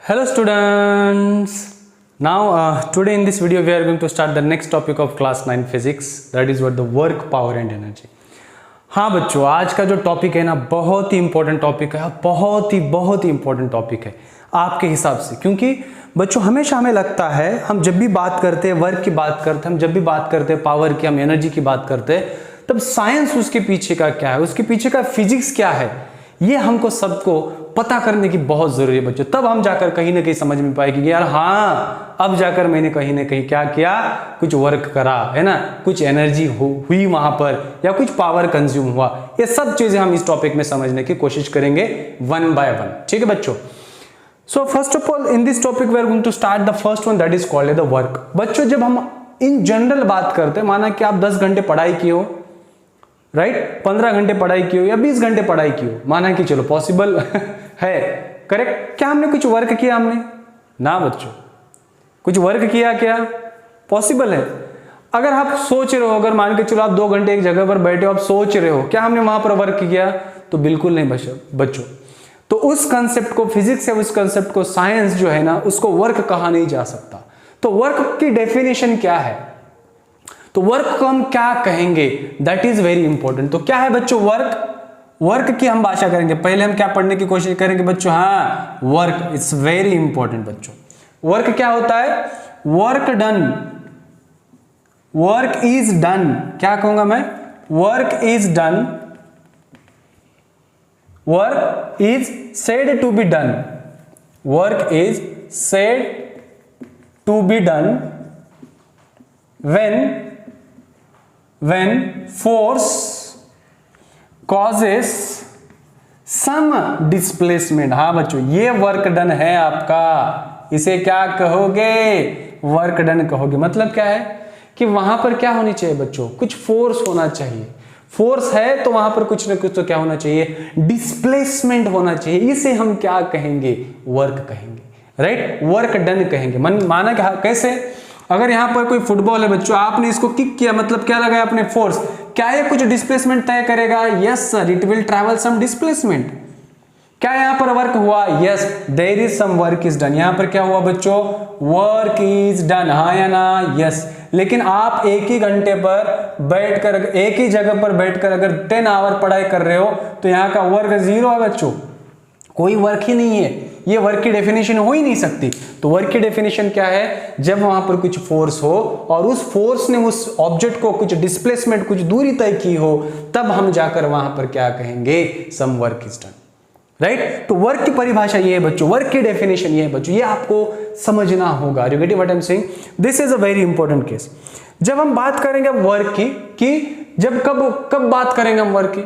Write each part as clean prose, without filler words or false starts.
Hello students. Now today in this video we are going to start the next topic of class 9 physics, that is what the work, power and energy. हाँ बच्चों, आज का जो topic है ना बहुत ही important topic है, बहुत ही इंपॉर्टेंट टॉपिक है आपके हिसाब से, क्योंकि बच्चों हमेशा हमें लगता है हम जब भी बात करते हैं वर्क की बात करते हैं, हम जब भी बात करते हैं पावर की, हम एनर्जी की बात करते हैं, तब साइंस उसके पीछे का क्या है, उसके पीछे का फिजिक्स क्या है, ये हमको सबको पता करने की बहुत जरूरी है बच्चों। तब हम जाकर कहीं ना कहीं समझ में पाएगी कि यार हाँ, अब जाकर मैंने कहीं ना कहीं क्या किया, कुछ वर्क करा है ना, कुछ एनर्जी हुई वहां पर, या कुछ पावर कंज्यूम हुआ। ये सब चीजें हम इस टॉपिक में समझने की कोशिश करेंगे वन बाय वन। ठीक है बच्चों। So first of all in this topic we are going to start the first one, that is called the work. बच्चों जब हम इन जनरल बात करते हैं, माना कि आप 10 घंटे पढ़ाई किए हो, राइट, 15 घंटे पढ़ाई की हो या 20 घंटे पढ़ाई की हो, माना कि चलो पॉसिबल है, करेक्ट। क्या हमने कुछ वर्क किया? हमने ना बच्चों, कुछ वर्क किया क्या? पॉसिबल है। अगर आप सोच रहे हो, अगर मान के चलो आप 2 घंटे एक जगह पर बैठे हो, आप सोच रहे हो क्या हमने वहां पर वर्क किया? तो बिल्कुल नहीं बच्चों। तो उस कंसेप्ट को, फिजिक्स या उस कंसेप्ट को, साइंस जो है ना, उसको वर्क कहा नहीं जा सकता। तो वर्क की डेफिनेशन क्या है, तो वर्क को हम क्या कहेंगे, दैट इज वेरी इंपॉर्टेंट। तो क्या है बच्चों वर्क? वर्क की हम भाषा करेंगे। पहले हम क्या पढ़ने की कोशिश करेंगे बच्चों? हाँ, वर्क, इट्स वेरी इंपॉर्टेंट बच्चों। वर्क क्या होता है? Work done, work is done. क्या कहूंगा मैं? Work is done, work is said to be done, work is said to be done when force causes some displacement। हाँ बच्चों, ये वर्क डन है आपका, इसे क्या कहोगे? वर्क डन कहोगे। मतलब क्या है कि वहां पर क्या होनी चाहिए बच्चों? कुछ फोर्स होना चाहिए। फोर्स है तो वहां पर कुछ ना कुछ तो क्या होना चाहिए? डिस्प्लेसमेंट होना चाहिए। इसे हम क्या कहेंगे? वर्क कहेंगे, राइट, वर्क डन कहेंगे। माना क्या, कैसे? अगर यहां पर कोई फुटबॉल है बच्चों, आपने इसको किक किया, मतलब क्या लगाया आपने? फोर्स। क्या ये कुछ डिस्प्लेसमेंट तय करेगा? Yes sir, it will travel some displacement. क्या यहां पर वर्क हुआ? Yes, there is some work is done. यहां पर क्या हुआ बच्चों? वर्क इज डन, हाँ या ना? यस। लेकिन आप एक ही घंटे पर बैठकर, एक ही जगह पर बैठकर अगर 10 आवर पढ़ाई कर रहे हो, तो यहां का वर्क 0 है बच्चों, कोई वर्क ही नहीं है। ये वर्क की डेफिनेशन हो ही नहीं सकती। तो वर्क की डेफिनेशन क्या है? जब वहां पर कुछ फोर्स हो और उस फोर्स ने उस ऑब्जेक्ट को कुछ डिस्प्लेसमेंट, कुछ दूरी तय की हो, तब हम जाकर वहां पर क्या कहेंगे? Some work is done, right. तो वर्क की परिभाषा ये है बच्चों, वर्क की डेफिनेशन ये है बच्चों, ये आपको समझना होगा। You get what I am saying? This is a very important case. जब हम बात करेंगे वर्क की, कि जब कब बात करेंगे हम वर्क की,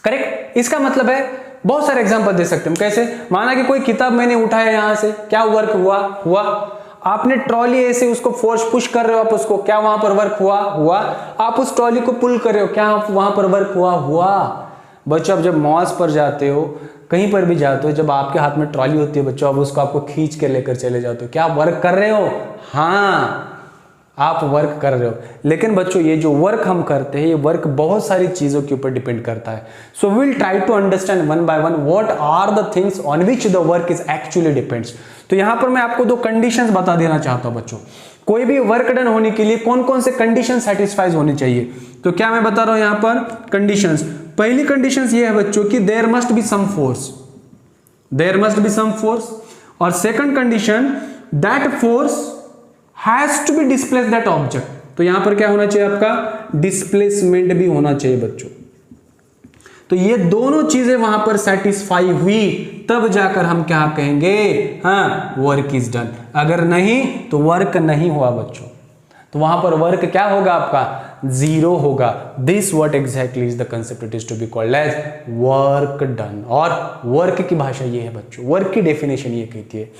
करेक्ट। इसका मतलब है, बहुत सारे एग्जांपल दे सकते हैं हम। कैसे? माना कि कोई किताब मैंने उठाया यहां से, क्या वर्क हुआ? आपने ट्रॉली ऐसे उसको फोर्स पुश कर रहे हो आप उसको, क्या वहां पर वर्क हुआ? आप उस ट्रॉली को पुल कर रहे हो, क्या वहां पर वर्क हुआ? बच्चों आप जब मॉल्स पर जाते हो, कहीं पर भी जाते हो, जब आपके हाथ में ट्रॉली होती है बच्चों, अब उसको आपको खींच के लेकर चले जाते हो, क्या वर्क कर रहे हो? हाँ, आप वर्क कर रहे हो। लेकिन बच्चों ये जो वर्क हम करते हैं, ये वर्क बहुत सारी चीजों के ऊपर डिपेंड करता है। So we will try to understand one by one what are the things on which the work is actually depends. तो यहां पर मैं आपको 2 कंडीशंस बता देना चाहता हूं बच्चों। कोई भी वर्क डन होने के लिए कौन कौन से कंडीशन सेटिस्फाइज होने चाहिए? तो क्या मैं बता रहा हूं यहां पर कंडीशंस। पहली कंडीशन ये है बच्चों कि there must be some force, there must be some force. और second condition, that force has to be displace that object। तो यहां पर क्या होना चाहिए आपका? डिस्प्लेसमेंट भी होना चाहिए बच्चों। तो ये दोनों चीजें वहां पर सेटिस्फाई हुई, तब जाकर हम क्या कहेंगे? हाँ, वर्क इज डन। अगर नहीं तो वर्क नहीं हुआ बच्चों। तो वहां पर वर्क क्या होगा आपका? 0 होगा। This what exactly is the concept, it is to be called as work done. और वर्क की भाषा ये है बच्चों, वर्क की डेफिनेशन ये कहती है।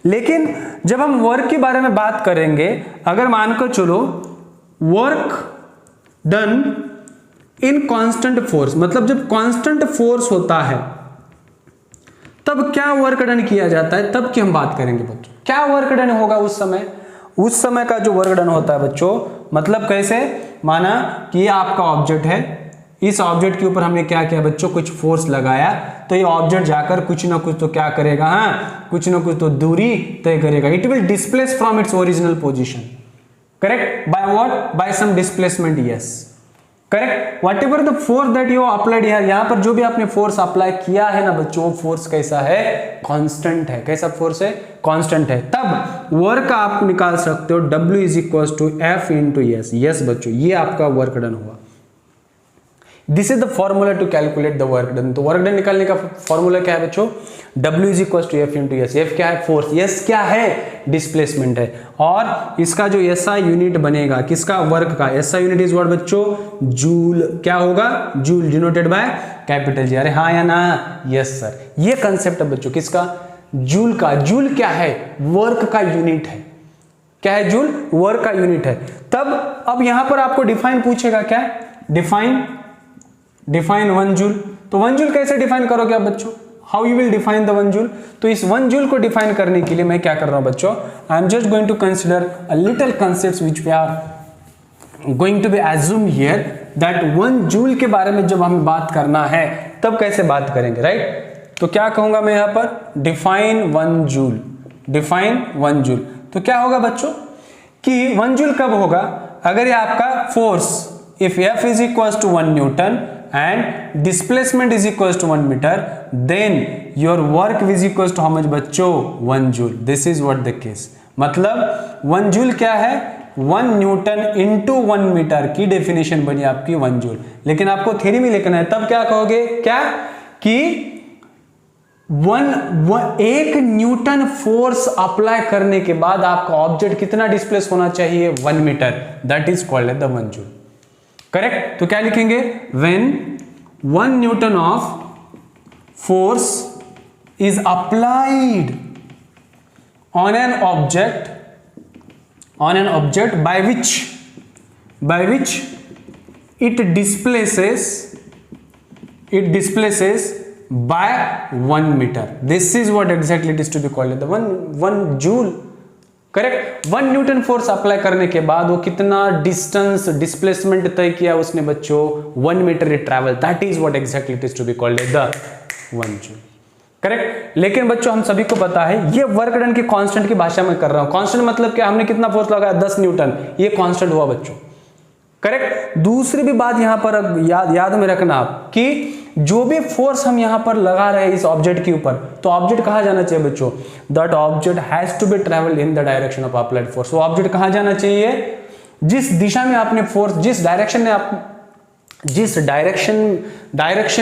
लेकिन जब हम वर्क के बारे में बात करेंगे, अगर मानकर चलो वर्क डन इन कांस्टेंट फोर्स, मतलब जब कांस्टेंट फोर्स होता है तब क्या वर्क डन किया जाता है, तब की हम बात करेंगे बच्चों। क्या वर्क डन होगा उस समय? उस समय का जो वर्क डन होता है बच्चों, मतलब कैसे? माना कि ये आपका ऑब्जेक्ट है, इस ऑब्जेक्ट के ऊपर हमने क्या किया बच्चों, कुछ फोर्स लगाया, तो ये ऑब्जेक्ट जाकर कुछ ना कुछ तो क्या करेगा, हाँ कुछ ना कुछ तो दूरी तय करेगा। It will displace from its original position, correct, by what, by some displacement, yes correct. Whatever the force that you applied here, यहां पर जो भी आपने फोर्स अप्लाई किया है ना बच्चों, वो फोर्स कैसा है, कांस्टेंट है। कैसा फोर्स है, कांस्टेंट है। तब वर्क आप निकाल सकते हो W is equal to F into S. Yes बच्चों, ये आपका वर्क डन हुआ। This is the formula to calculate the work done. तो वर्क डन निकालने का फॉर्मूला क्या है बच्चों, W is equal to F into S. F क्या है, फोर्स, S क्या है, डिस्प्लेसमेंट है। और इसका जो SI यूनिट बनेगा किसका, वर्क का, SI यूनिट इज व्हाट बच्चों, जूल। क्या होगा, joule, denoted by capital G। अरे हाँ या ना, यस सर। ये कंसेप्ट है बच्चों किसका, जूल का। जूल क्या है, वर्क का यूनिट है। क्या है, जूल वर्क का यूनिट है। तब अब यहां पर आपको डिफाइन पूछेगा, क्या डिफाइन 1 जूल। तो 1 जूल कैसे डिफाइन करोगे आप बच्चों, how you will define the 1 joule. तो इस 1 जूल को डिफाइन करने के लिए मैं क्या कर रहा हूं बच्चों, I am just going to consider a little concepts which we are going to be assume here, that 1 joule के बारे में जब हमें बात करना है तब कैसे बात करेंगे, राइट। तो क्या कहूंगा मैं यहां पर, डिफाइन 1 जूल, डिफाइन 1 जूल। तो क्या होगा बच्चों कि 1 जूल कब होगा, अगर ये आपका force, if F is equal to 1 newton and displacement is equals to 1 meter, then your work is equals to how much बच्चों, 1 joule. This is what the case. मतलब 1 जूल क्या है, 1 न्यूटन इंटू 1 मीटर की definition बनी आपकी 1 joule. लेकिन आपको theory में लिखना है, तब क्या कहोगे, क्या कि 1 न्यूटन फोर्स अप्लाई करने के बाद आपका ऑब्जेक्ट कितना डिस्प्लेस होना चाहिए, 1 metre. That is called at the 1 joule, correct. तो क्या लिखेंगे, when 1 newton of force is applied on an object by which it displaces by 1 meter. This is what exactly it is to be called the 1 joule. Correct. 1 Newton force apply करने के बाद वो कितना distance, displacement तय किया उसने बच्चों, 1 metre travel. That is what exactly it is to be called the 1 joule, correct. लेकिन बच्चों हम सभी को पता है ये वर्क डन की कांस्टेंट की भाषा में कर रहा हूं। कांस्टेंट मतलब क्या, हमने कितना फोर्स लगाया, 10 न्यूटन, ये कांस्टेंट हुआ बच्चों, करेक्ट। दूसरी भी बात यहां पर याद में रखना आप कि जो भी फोर्स हम यहां पर लगा रहे हैं इस ऑब्जेक्ट के ऊपर, तो ऑब्जेक्ट कहां जाना चाहिए बच्चों, that object has to be travel in the direction of applied force. वो ऑब्जेक्ट कहां जाना चाहिए, जिस दिशा में आपने फोर्स, जिस डायरेक्शन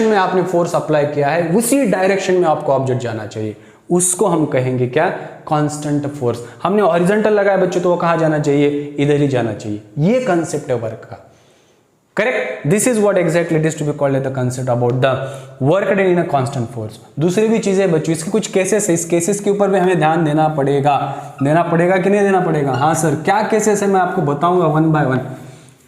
में आपने फोर्स अप्लाई किया है, उसी डायरेक्शन में आपको ऑब्जेक्ट जाना चाहिए। उसको हम कहेंगे क्या, कांस्टेंट फोर्स। हमने हॉरिजॉन्टल लगाया बच्चों, तो वो कहां जाना चाहिए, इधर ही जाना चाहिए। ये कंसेप्ट है वर्क का, correct. This is what exactly it is to be called the concept about the work done in a constant force. दूसरी भी चीजें बच्चों, इसके कुछ केसेस है, इस केसेस के ऊपर भी हमें ध्यान देना पड़ेगा कि नहीं देना पड़ेगा। हाँ सर, क्या केसेस है मैं आपको बताऊंगा 1 बाय 1,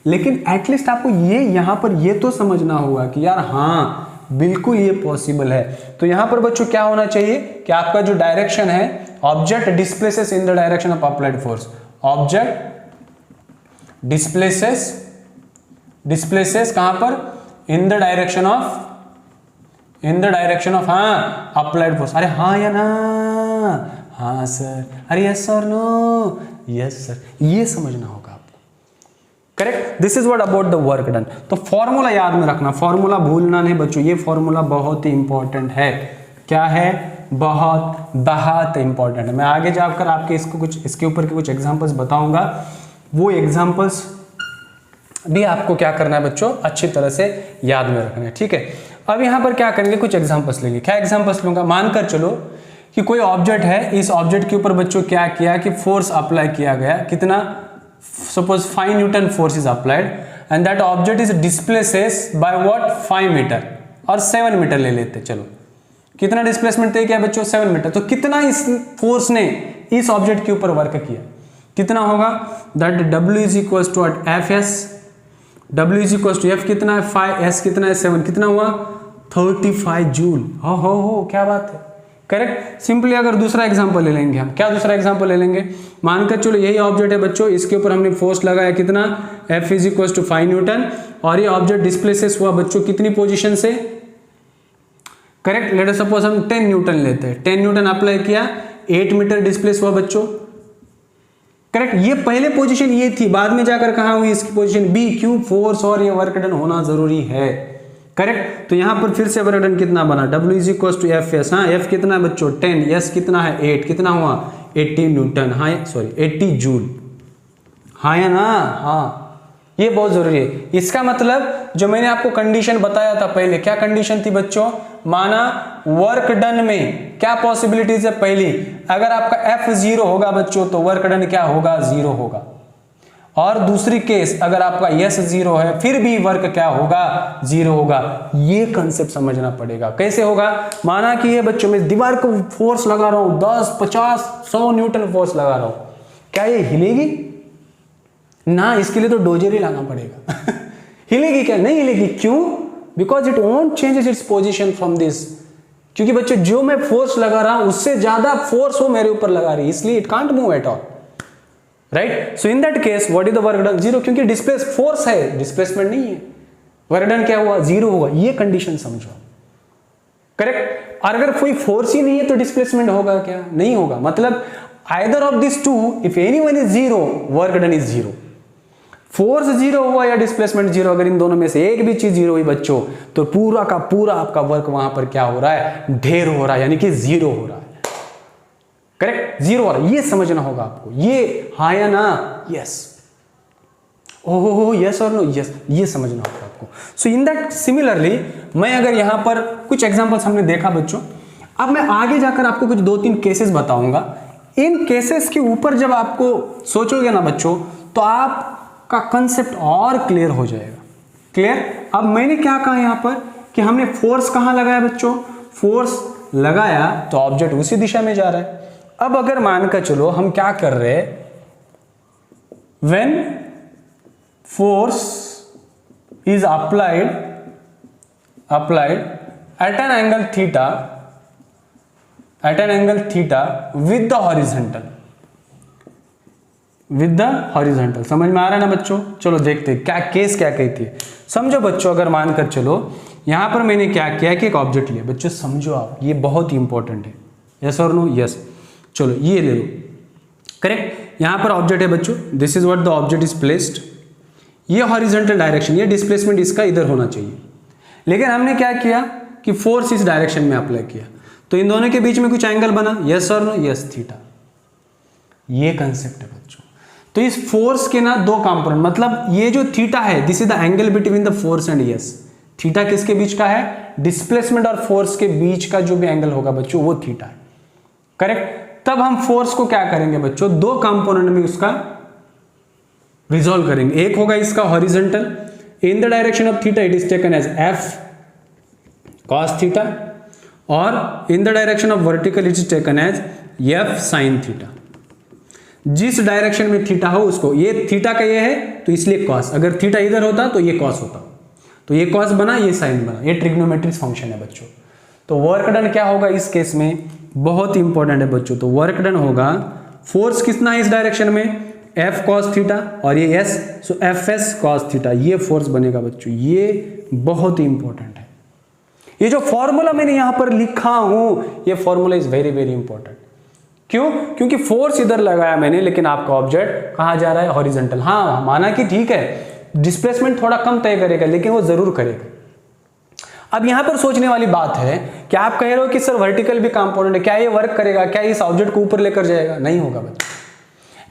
लेकिन एटलीस्ट आपको ये यहां पर ये तो समझना होगा कि यार हाँ बिल्कुल ये पॉसिबल है। तो यहां पर बच्चों क्या होना चाहिए कि आपका जो डायरेक्शन है, object displaces in the direction of applied force, object displaces कहां पर, इन द डायरेक्शन ऑफ हाँ अप्लाइड फोर्स। अरे हाँ या ना, हाँ सर, अरे yes sir, no, yes sir, ये समझना होगा आपको, correct. This is what about the work done. तो फॉर्मूला याद में रखना, फॉर्मूला भूलना नहीं बच्चों, ये फॉर्मूला बहुत ही इंपॉर्टेंट है। क्या है, बहुत इंपॉर्टेंट है। मैं आगे जाकर आपके इसके ऊपर के कुछ एग्जांपल्स बताऊंगा, वो एग्जांपल्स भी आपको क्या करना है बच्चों, अच्छी तरह से याद में रखना है, ठीक है। अब यहां पर क्या करेंगे, कुछ एग्जांपल्स लेंगे। क्या एग्जांपल्स लूंगा, मानकर चलो कि कोई ऑब्जेक्ट है, इस ऑब्जेक्ट के ऊपर बच्चों क्या किया कि फोर्स अप्लाई किया गया, कितना, suppose 5 newton force is applied and that object is displaces by what, 5 metre और 7 मीटर ले लेते, चलो कितना डिस्प्लेसमेंट तय किया बच्चों, 7 मीटर। तो कितना इस फोर्स ने इस ऑब्जेक्ट के ऊपर वर्क किया, कितना होगा, that W is equal to Fs, W is equal to F कितना है 5, S कितना है 7, कितना हुआ 35 जूल। हो क्या बात है, करेक्ट। सिंपली अगर दूसरा एग्जांपल ले लेंगे हम, क्या दूसरा एग्जांपल ले लेंगे, मानकर चलो यही ऑब्जेक्ट है बच्चों, इसके ऊपर हमने फोर्स लगाया कितना, F = 5 न्यूटन, और ये ऑब्जेक्ट डिस्प्लेसेस हुआ बच्चों कितनी पोजीशन से, करेक्ट। लेट अस सपोज हम 10 न्यूटन लेते हैं, 10 न्यूटन अप्लाई किया, 8 मीटर डिस्प्लेस हुआ बच्चों, करेक्ट। ये पहले पोजीशन ये थी, बाद में जाकर कहां हुई इसकी पोजीशन बी, क्यों, फोर्स और ये वर्क डन होना जरूरी है, करेक्ट। तो यहां पर फिर से वर्क डन कितना बना, W = Fs, हाँ F कितना है बच्चों 10, S कितना है 8, कितना हुआ 80 न्यूटन, हाँ सॉरी 80 जूल, हाँ या ना, हाँ ये बहुत जरूरी है। इसका मतलब जो मैंने आपको कंडीशन बताया था पहले, क्या कंडीशन थी बच्चों, माना वर्क डन में क्या पॉसिबिलिटीज है, पहली अगर आपका F 0 होगा बच्चों तो वर्क डन क्या होगा, 0 होगा, और दूसरी केस अगर आपका S 0 है फिर भी वर्क क्या होगा, 0 होगा। ये कंसेप्ट समझना पड़ेगा, कैसे होगा, माना कि ये बच्चों में दीवार को फोर्स लगा रहा हूं 10, 50, 100 न्यूटन फोर्स लगा रहा हूं, क्या ये हिलेगी ना, इसके लिए तो डोजर ही लाना पड़ेगा हिलेगी क्या, नहीं हिलेगी, क्यों, because it won't changes its position from this, क्योंकि बच्चों जो मैं फोर्स लगा रहा हूं उससे ज्यादा फोर्स वो मेरे ऊपर लगा रही है, इसलिए it can't move at all, right. So in that case what is the work done, 0, क्योंकि डिस्प्लेस फोर्स है, डिस्प्लेसमेंट नहीं है, वर्क डन क्या हुआ, 0 हुआ, ये कंडीशन समझो, करेक्ट। और अगर कोई फोर्स ही नहीं है तो डिस्प्लेसमेंट होगा क्या, नहीं होगा, मतलब either of this two, if anyone is 0 work done is 0, force 0 हुआ या डिस्प्लेसमेंट 0, अगर इन दोनों में से एक भी चीज 0 हुई बच्चों तो पूरा का पूरा आपका वर्क वहां पर क्या हो रहा है, ढेर हो रहा है, यानी कि 0 हो रहा है, करेक्ट, 0 हो रहा है, ये समझना होगा आपको, ये हाँ या ना, यस, ओहो यस और नो, यस, ये समझना होगा आपको। सो इन दैट सिमिलरली मैं अगर यहां पर कुछ एग्जांपल्स हमने देखा बच्चों, अब मैं आगे जाकर आपको कुछ 2-3 केसेस बताऊंगा, इन केसेस के ऊपर जब आपको सोचोगे ना बच्चों तो आपका कंसेप्ट और क्लियर हो जाएगा, क्लियर। अब मैंने क्या कहा यहां पर कि हमने फोर्स कहां लगाया बच्चों, फोर्स लगाया तो ऑब्जेक्ट उसी दिशा में जा रहा है। अब अगर मानकर चलो हम क्या कर रहे हैं, when force is applied at an angle theta with the horizontal, समझ में आ रहा है ना बच्चों। चलो देखते हैं क्या केस क्या कहती है, समझो बच्चों। अगर मानकर चलो यहां पर मैंने क्या किया कि एक ऑब्जेक्ट लिया बच्चों, समझो आप, ये बहुत ही इंपॉर्टेंट है, यस और नो, यस। चलो ये ले लो, करेक्ट, यहां पर ऑब्जेक्ट है बच्चों, this is what the object is placed, ये हॉरिजॉन्टल डायरेक्शन, ये डिस्प्लेसमेंट इसका इधर होना चाहिए, लेकिन हमने क्या किया कि फोर्स इस डायरेक्शन में अप्लाई किया, तो इन दोनों के बीच में कुछ एंगल बना, यस और नो, यस, थीटा, ये कंसेप्ट है बच्चों। तो इस फोर्स के ना 2 कंपोनेंट, मतलब ये जो थीटा है this is the angle between the force and yes, theta किसके बीच का है, डिस्प्लेसमेंट और फोर्स के बीच का जो भी एंगल होगा बच्चों वो थीटा है, करेक्ट। तब हम फोर्स को क्या करेंगे बच्चों, 2 कंपोनेंट में उसका रिजॉल्व करेंगे, एक होगा इसका horizontal, in the direction of theta it is taken as F cos theta, और in the direction of vertical it is taken as F sin theta. जिस डायरेक्शन में थीटा हो उसको, ये थीटा का ये है तो इसलिए cos, अगर थीटा इधर होता तो ये cos होता, तो ये cos बना, ये sin बना, ये ट्रिग्नोमेट्रिक फंक्शन है बच्चों। तो वर्क डन क्या होगा इस केस में, बहुत इंपॉर्टेंट है बच्चों, तो वर्क डन होगा, फोर्स कितना है इस डायरेक्शन में, F cos थीटा, और ये S, सो Fs cos थीटा, ये फोर्स बनेगा बच्चों, ये बहुत ही इंपॉर्टेंट है। ये जो फॉर्मूला मैंने यहां पर लिखा हूं, ये formula is very very important, क्यों, क्योंकि फोर्स इधर लगाया मैंने, लेकिन आपका ऑब्जेक्ट कहां जा रहा है, हॉरिजॉन्टल। हाँ माना कि ठीक है डिस्प्लेसमेंट थोड़ा कम तय करेगा, लेकिन वो जरूर करेगा। अब यहां पर सोचने वाली बात है कि आप कह रहे हो कि सर वर्टिकल भी कंपोनेंट है, क्या ये वर्क करेगा, क्या इस ऑब्जेक्ट को ऊपर लेकर जाएगा, नहीं होगा बच्चों,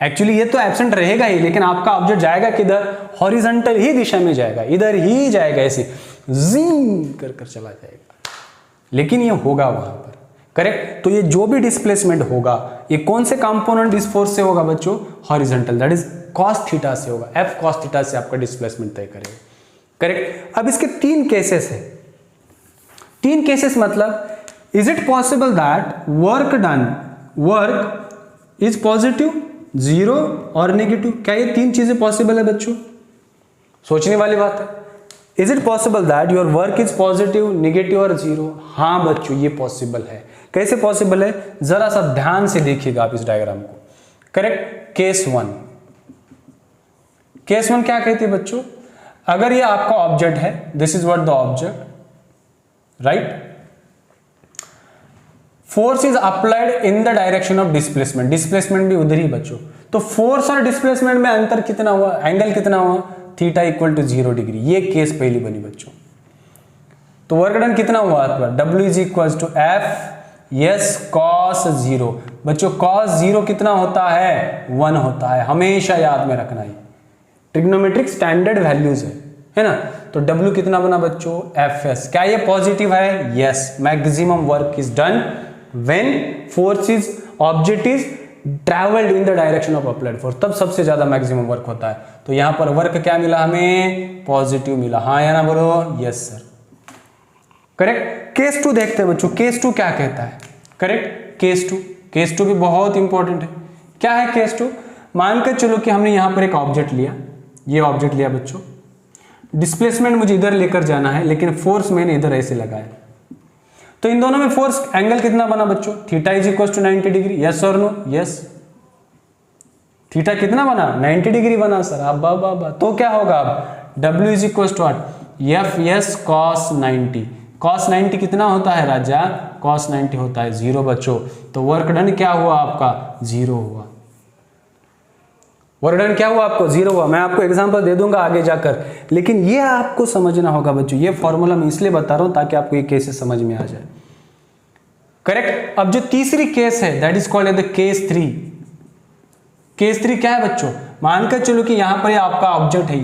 एक्चुअली ये तो एब्सेंट रहेगा ही, लेकिन आपका ऑब्जेक्ट जाएगा किधर, हॉरिजॉन्टल ही दिशा में जाएगा, इधर ही जाएगा, ऐसे जीम कर चला जाएगा, लेकिन ये होगा वहां पर, करेक्ट। तो ये जो भी डिस्प्लेसमेंट होगा ये कौन से कंपोनेंट इस फोर्स से होगा बच्चों, horizontal, that is cos theta से होगा, F cos थीटा से आपका डिस्प्लेसमेंट तय करेगा, करेक्ट। अब इसके 3 केसेस है, 3 केसेस मतलब is it possible that work is positive, 0 और नेगेटिव, क्या ये 3 चीजें पॉसिबल है बच्चों, सोचने वाली बात है। Is it possible that your work is positive, negative और 0, हाँ बच्चों ये पॉसिबल है, कैसे पॉसिबल है, जरा सा ध्यान से देखिएगा आप इस डायग्राम को। करेक्ट। केस वन क्या कहती है बच्चों, अगर ये आपका ऑब्जेक्ट है, this is what the object, right, force is applied in the direction of displacement, displacement भी उधर ही बच्चों, तो फोर्स और डिस्प्लेसमेंट में अंतर कितना हुआ, एंगल कितना हुआ, थीटा इक्वल टू 0 डिग्री। ये केस पहली बनी बच्चों। तो वर्क डन कितना हुआ आपका, W is equal to F s cos 0। बच्चों कॉस 0 कितना होता है, 1 होता है, हमेशा याद में रखना है, ट्रिग्नोमेट्रिक स्टैंडर्ड वैल्यूज है ना। तो W कितना बना बच्चों, Fs। क्या ये पॉजिटिव है, yes. Maximum work is done when force is object is travelled in the direction of applied force, तब सबसे ज्यादा मैक्सिमम वर्क होता है। तो यहां पर वर्क क्या मिला हमें, पॉजिटिव मिला, हाँ या ना बोलो, यस सर। करेक्ट। केस 2 देखते हैं बच्चों, केस 2 क्या कहता है। करेक्ट। केस 2 भी बहुत इंपॉर्टेंट है। क्या है केस 2, मानकर चलो कि हमने यहां पर एक ऑब्जेक्ट लिया, ये ऑब्जेक्ट लिया बच्चों, डिस्प्लेसमेंट मुझे इधर लेकर जाना है, लेकिन फोर्स मैंने इधर ऐसे लगाया, तो इन दोनों में फोर्स एंगल कितना बना बच्चों, theta is equal to 90 degree, yes और नो, यस। थीटा कितना बना, 90 डिग्री बना सर, अब बाबा तो क्या होगा, अब W is equal to F s cos 90, cos 90 कितना होता है राजा, कॉस 90 होता है 0 बच्चों। तो वर्क डन क्या हुआ आपका, 0 हुआ। वर्क डन क्या हुआ आपको, 0 हुआ। मैं आपको एग्जांपल दे दूंगा आगे जाकर, लेकिन ये आपको समझना होगा बच्चों। ये फॉर्मूला मैं इसलिए बता रहा हूं ताकि आपको ये केसेस समझ में आ जाए। करेक्ट। अब जो तीसरी केस है that is called the case 3। Case 3 क्या है बच्चों, मानकर चलो कि यहां पर ये आपका ऑब्जेक्ट है,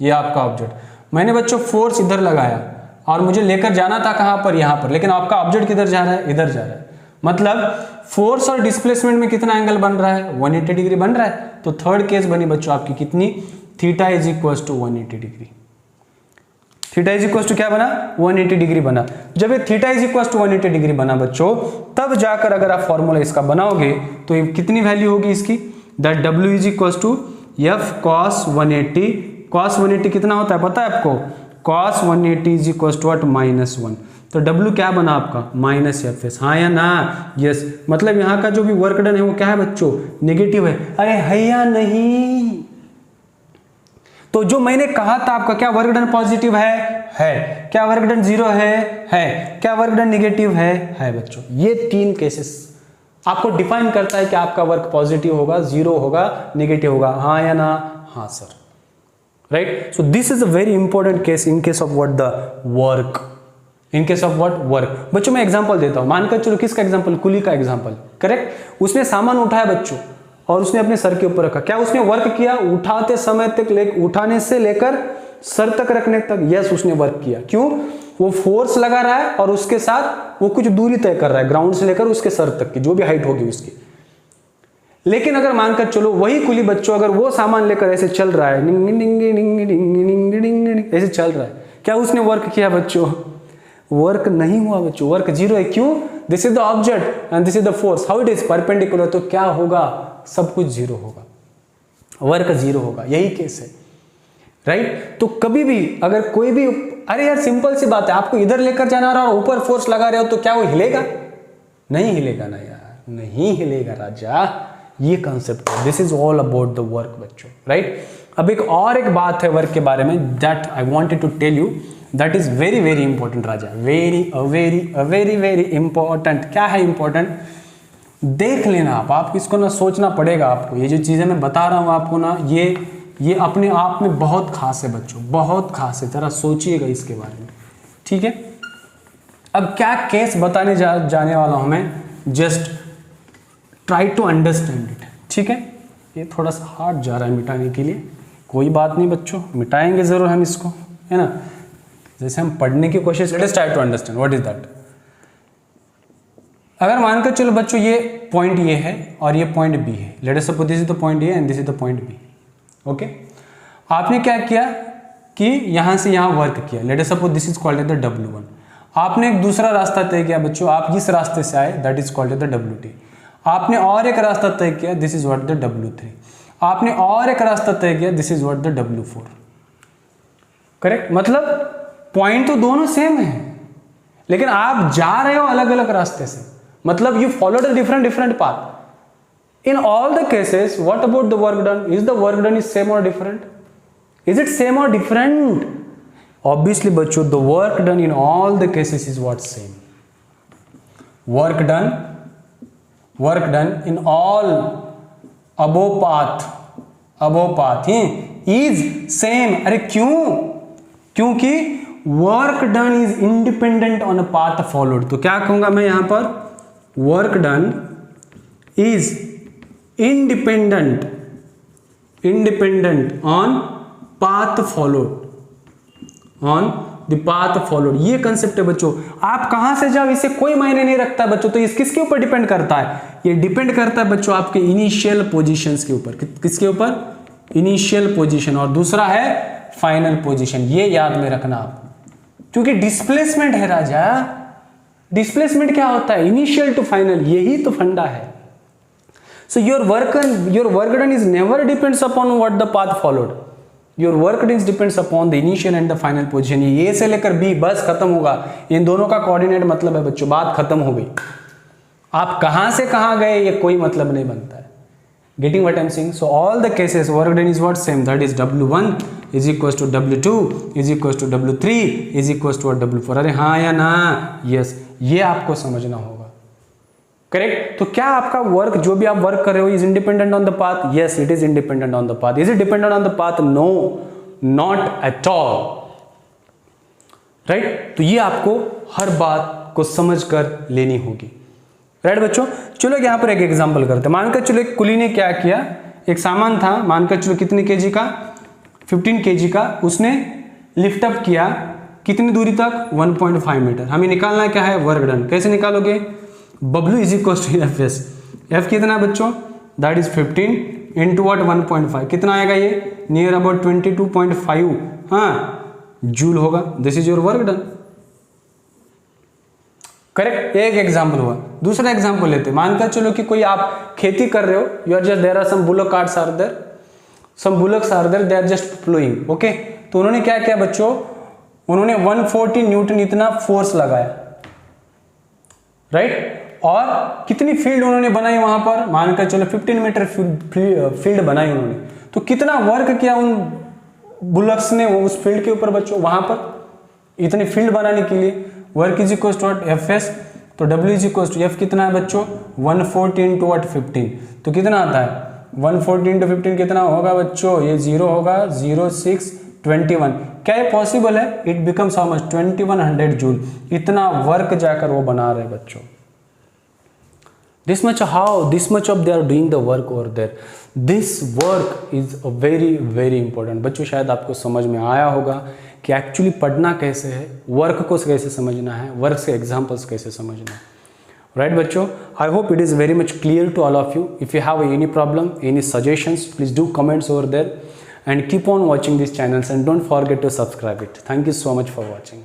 ये आपका ऑब्जेक्ट, मैंने बच्चों फोर्स इधर लगाया और मुझे लेकर जाना था कहां पर, यहां पर, लेकिन आपका ऑब्जेक्ट किधर जा रहा है, इधर जा रहा है। मतलब फोर्स और डिस्प्लेसमेंट में कितना एंगल बन रहा है, 180 डिग्री बन रहा है। तो थर्ड केस बनी बच्चों आपकी कितनी, theta is equal to 180 degree. Theta is equal to क्या बना, 180 डिग्री बना। जब ये theta is equal to 180 degree बना बच्चों, तब जाकर अगर आप फॉर्मूला इसका बनाओगे तो ये कितनी वैल्यू होगी इसकी, that W is equal to F cos 180। Cos 180 कितना होता है पता है आपको, कॉस 180 इज इक्वल टू -1। तो W क्या बना आपका, -Fs, हाँ या ना, यस। मतलब यहाँ का जो भी वर्क डन है वो क्या है बच्चों, नेगेटिव है। अरे है या नहीं, तो जो मैंने कहा था आपका, क्या वर्क डन पॉजिटिव है, क्या वर्क डन 0 है, क्या वर्क डन नेगेटिव है बच्चों। ये 3 केसेस आपको डिफाइन करता है कि आपका वर्क पॉजिटिव होगा, 0 होगा, नेगेटिव होगा, हाँ या ना, हाँ sir, right. So this is a very important case in case of what the work, in case of what work. बच्चों मैं एग्जांपल देता हूं, मानकर चलो किसका एग्जांपल, कुली का एग्जांपल। करेक्ट। उसने सामान उठाया बच्चों और उसने अपने सर के ऊपर रखा, क्या उसने वर्क किया, उठाते समय तक, उठाने से लेकर सर तक रखने तक, यस उसने वर्क किया। क्यों, वो फोर्स लगा रहा है और उसके साथ वो कुछ दूरी तय कर रहा है, ग्राउंड से लेकर उसके सर तक की जो भी हाइट होगी उसकी। लेकिन अगर मानकर चलो वही कुली बच्चों अगर वो सामान लेकर ऐसे चल रहा है, ऐसे चल रहा है, क्या उसने वर्क किया बच्चों, वर्क नहीं हुआ बच्चों, वर्क 0 है। क्यों, this is the object and this is the force, how it is perpendicular, तो क्या होगा, सब कुछ 0 होगा, वर्क 0 होगा। यही केस है, राइट। तो कभी भी अगर कोई भी, अरे यार सिंपल सी बात है, आपको इधर लेकर जाना रहा और ऊपर फोर्स लगा रहे हो तो क्या वो हिलेगा, नहीं हिलेगा ना यार, नहीं हिलेगा राजा। ये कंसेप्ट है, this is all about the work बच्चों, राइट। अब एक और एक बात है वर्क के बारे में, that I wanted to tell you, that is very very important राजा, वेरी इंपॉर्टेंट। क्या है इंपॉर्टेंट, देख लेना आप इसको ना, सोचना पड़ेगा आपको। ये जो चीजें मैं बता रहा हूं आपको ना, ये अपने आप में बहुत खास है बच्चों, बहुत खास है, जरा सोचिएगा इसके बारे में, ठीक है। अब क्या केस बताने जाने वाला हूं मैं, just try to understand it, ठीक है। ये थोड़ा सा हार्ड जा रहा है मिटाने के लिए, कोई बात नहीं बच्चों, मिटाएंगे जरूर हम इसको, है ना। जैसे हम पढ़ने की कोशिश, let us try to understand what is that. अगर मानकर चलो बच्चों ये पॉइंट ये है और ये पॉइंट बी है, let us suppose this is the point A and this is the point B, okay. आपने क्या किया कि यहां से यहां वर्क किया, let us suppose this is called the W1। आपने एक दूसरा रास्ता तय किया बच्चों, आप जिस रास्ते से आए that is called the W2। आपने और एक रास्ता तय किया, this is what the W3। आपने और एक रास्ता तय किया, this is what the W4। Correct, मतलब पॉइंट तो दोनों सेम है, लेकिन आप जा रहे हो अलग अलग रास्ते से, मतलब you followed a different path. In all the cases, what about the work done? Is the work done is same or different? Is it same or different? Obviously बच्चों, the work done in all the cases is what? Same. Work done in all above path is same. अरे क्यों? क्योंकि work done is independent on a path followed. तो क्या कहूंगा मैं यहां पर? Work done is independent on path followed, on the path followed. ये कंसेप्ट है बच्चों. आप कहां से जाओ इससे कोई मायने नहीं रखता है बच्चों. तो इस किसके ऊपर डिपेंड करता है? ये डिपेंड करता है बच्चों आपके इनिशियल पोजीशंस के ऊपर. किसके ऊपर? Initial position. और दूसरा है फाइनल पोजीशन. ये याद में रखना आप, क्योंकि डिस्प्लेसमेंट है राजा. डिस्प्लेसमेंट क्या होता है? Initial to final. यही तो फंडा है. So your work done is never depends upon what the path followed. Your work done depends upon the initial and the final position. ये A से लेकर B बस खत्म होगा. इन दोनों का कोऑर्डिनेट मतलब है बच्चों. बात खत्म हो गई. आप कहां से कहां गए ये कोई मतलब नहीं बनता है. Getting what I'm saying? So all the cases work done is what? Same. That is W1 is equals to W2 is equals to W3 is equals to W4. अरे हाँ या ना? Yes. ये आपको समझना होगा. करेक्ट. तो क्या आपका वर्क, जो भी आप वर्क कर रहे हो, is independent on the path? Yes, it is independent on the path. Is it dependent on the path? No, not at all. Right. तो ये आपको हर बात को समझकर लेनी होगी. राइट बच्चों. चलो यहां पर एक एग्जांपल करते हैं. मानकर चलो एक कुली ने क्या किया, एक सामान था, मानकर चलो कितने केजी का? 15 केजी का. उसने लिफ्ट अप किया कितनी दूरी तक? 1.5 मीटर. हमें निकालना क्या है? Work done. कैसे निकालोगे? W is equal to F s. F कितना है बच्चों? That is 15 into what? 1.5. कितना आएगा ये? नियर अबाउट 22.5 जूल होगा. This is your work done. Correct. एक एग्जांपल हुआ. दूसरा एग्जांपल लेते. मानकर चलो कि कोई आप खेती कर रहे हो. You are just, there are some bullock carts are there, some bullocks are there, they are just flowing. Okay. तो उन्होंने क्या किया बच्चों? उन्होंने 140 न्यूटन इतना फोर्स लगाया. राइट. और कितनी फील्ड उन्होंने बनाई वहां पर? मानकर चलो 15 मीटर फील्ड बनाई उन्होंने. तो कितना वर्क किया उन बुलक्स ने उस फील्ड के ऊपर बच्चों? वहां पर इतनी फील्ड बनाने के लिए work is equal to F S. तो W is equal to F कितना है बच्चों? 140 इंटू 15. तो कितना आता है? 140 इंटू 15 कितना होगा बच्चों? ये 0 होगा. 0 6 21. क्या ये पॉसिबल है? It becomes how much? 2100 joule. इतना वर्क जाकर वो बना रहे बच्चों. This much of they are doing the work over there. This work is a very important. बच्चों शायद आपको समझ में आया होगा कि एक्चुअली पढ़ना कैसे है, वर्क को कैसे समझना है, वर्क से एग्जाम्पल्स कैसे समझना है. राइट बच्चों. I hope it is very much clear to all of you. If you have any problem, any suggestions, please do comments over there and keep on watching these channels and don't forget to subscribe it. Thank you so much for watching.